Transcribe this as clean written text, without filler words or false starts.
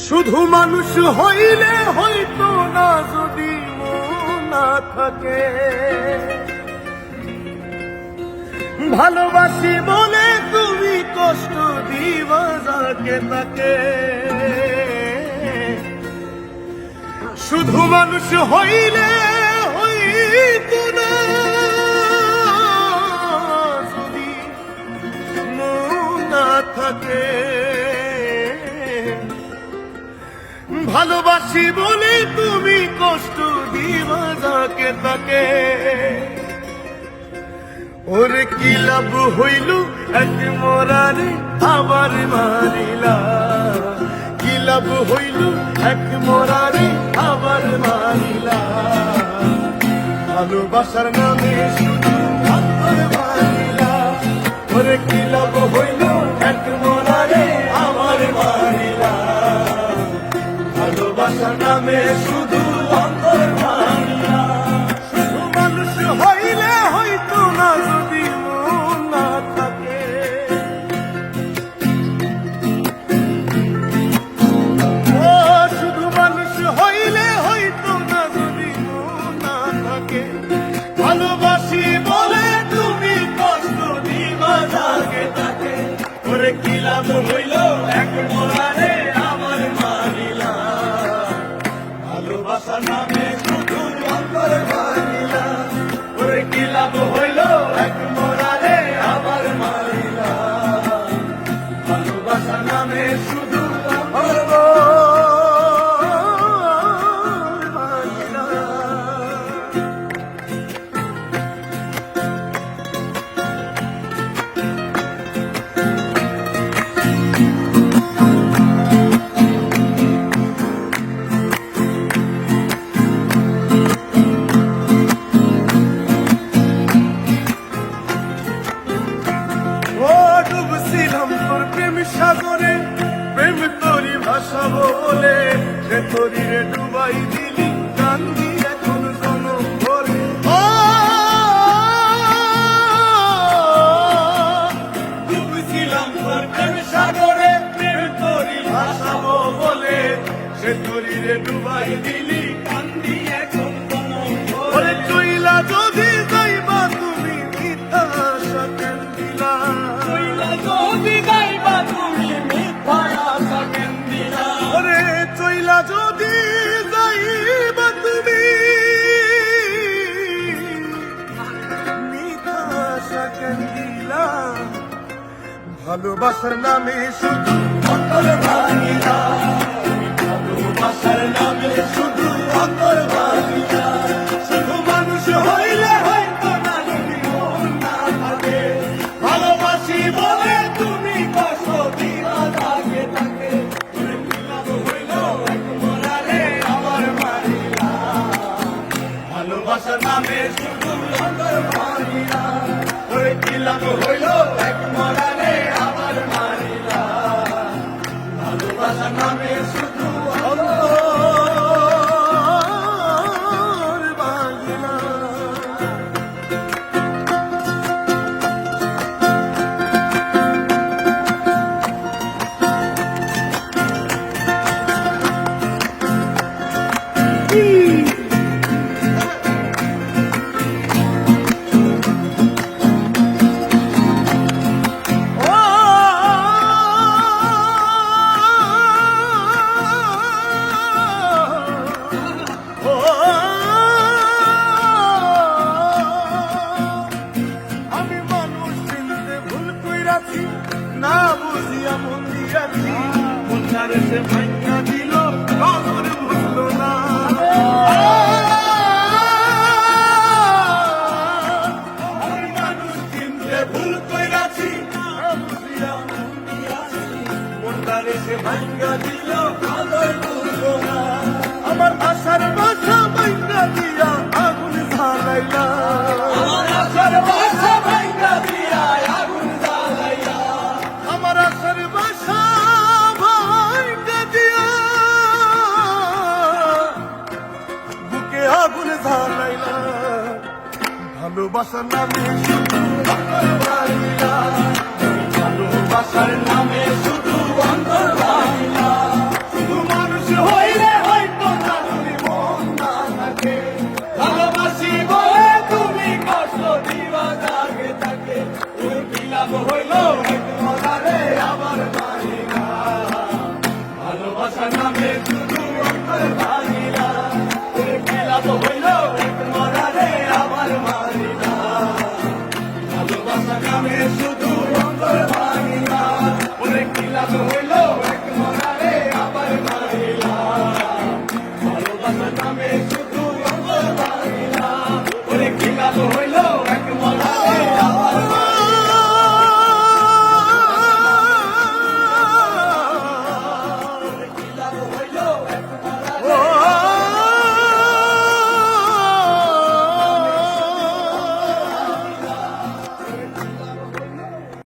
শুধু মানুষ হইলে হইতো না যদি মন না থাকে, ভালোবাসি বলে তুমি কষ্ট দিবা যাকে তাকে। শুধু মানুষ হইলে হইতো না যদি মন না থাকে, ভালোবাসি বলে তুমি কষ্ট দিবা যাকে তাকে। ওরে কি লাভ হইল এক মরারে আবার মারিলা, কি লাভ হইল এক মরারে আবার মারিলা। ভালোবাসার নামে শুধু আবার মারিলা, ওরে কি লাভ হইল এক মরারে আবার মারিলা। ভালোবাসার নামে শুধু অন্তর মারিলা। শুধু মানুষ হইলে হইতো না যদি মন না থাকে, ও শুধু মানুষ হইলে হইতো না যদি মন না থাকে। ভালোবাসি বলে তুমি কষ্ট দিবা যাকে তাকে, ওরে কি লাভ হইল এক মরারে আবার মারিলা। ভালোবাসার নামে শুধু অন্তর মারিলা, ওরে কি লাভ হইল এক মরারে আবার মারিলা। ভালোবাসার নামে শুধু অন্তর মারিলা। ডুবছিলাম তোর প্রেম সাগরে, প্রেম তোরি ভাষা বলে, সে তোরি রে ডুবাই দিলি কান্দি এখন জনম ভরে। ডুবছিলাম তোর প্রেম সাগরে, প্রেম তোরি ভাষা বলে, সে তোরি রে ডুবাই দিলি কান্দি এখন জনম ভরে। চইলা যদি যাইবা তুমি মিথ্যা আশা কেন দিলা, যদি যাইবা তুমি মিথ্যা আশা কেন দিলা। ওরে চইলা যদি যাইবা তুমি মিথ্যা আশা কেন দিলা। ভালোবাসার নামে শুধু অন্তর ভাঙিলা, ভালোবাসার নামে শুধু অন্তর ভাঙিলা। শুধু মানুষ হইলে হয়তো না যদি মন না থাকে, ভালোবাসি বলে তুমি কষ্ট দিবা যাকে তাকে। ওরে কি লাভ হইল এক মরারে আবার মারিলা। ভালোবাসার নামে শুধু অন্তর মারিলা, ওরে কি লাভ হইল এক মরারে আবার মারিলা। ভালোবাসার নামে শুধু অন্তর মারিলা। আমি মানুষ চিনতে ভুল কইরাছি, না বুঝিয়া মন দিয়াছি, মনটারে সে ভাঙা দিল কবর বুঝলো না। আমি মানুষ চিনতে ভুল কইরাছি, না বুঝিয়া মন দিয়াছি, মনটারে সে ভাঙা দিল কবর বুঝলো না। আমার আশার বাসা ভাঙা দিয়া আগুন জ্বালাইলা, আমার আশার বাসা ভাঙা দিয়া আগুন জ্বালাইলা। আমার আশার বাসা ভাঙা দিয়া বুকে আগুন জ্বালাইলা। ভালোবাসার নামে শুধু অন্তর মারিলা, ভালোবাসার নামে শুধু অন্তর মারিলা।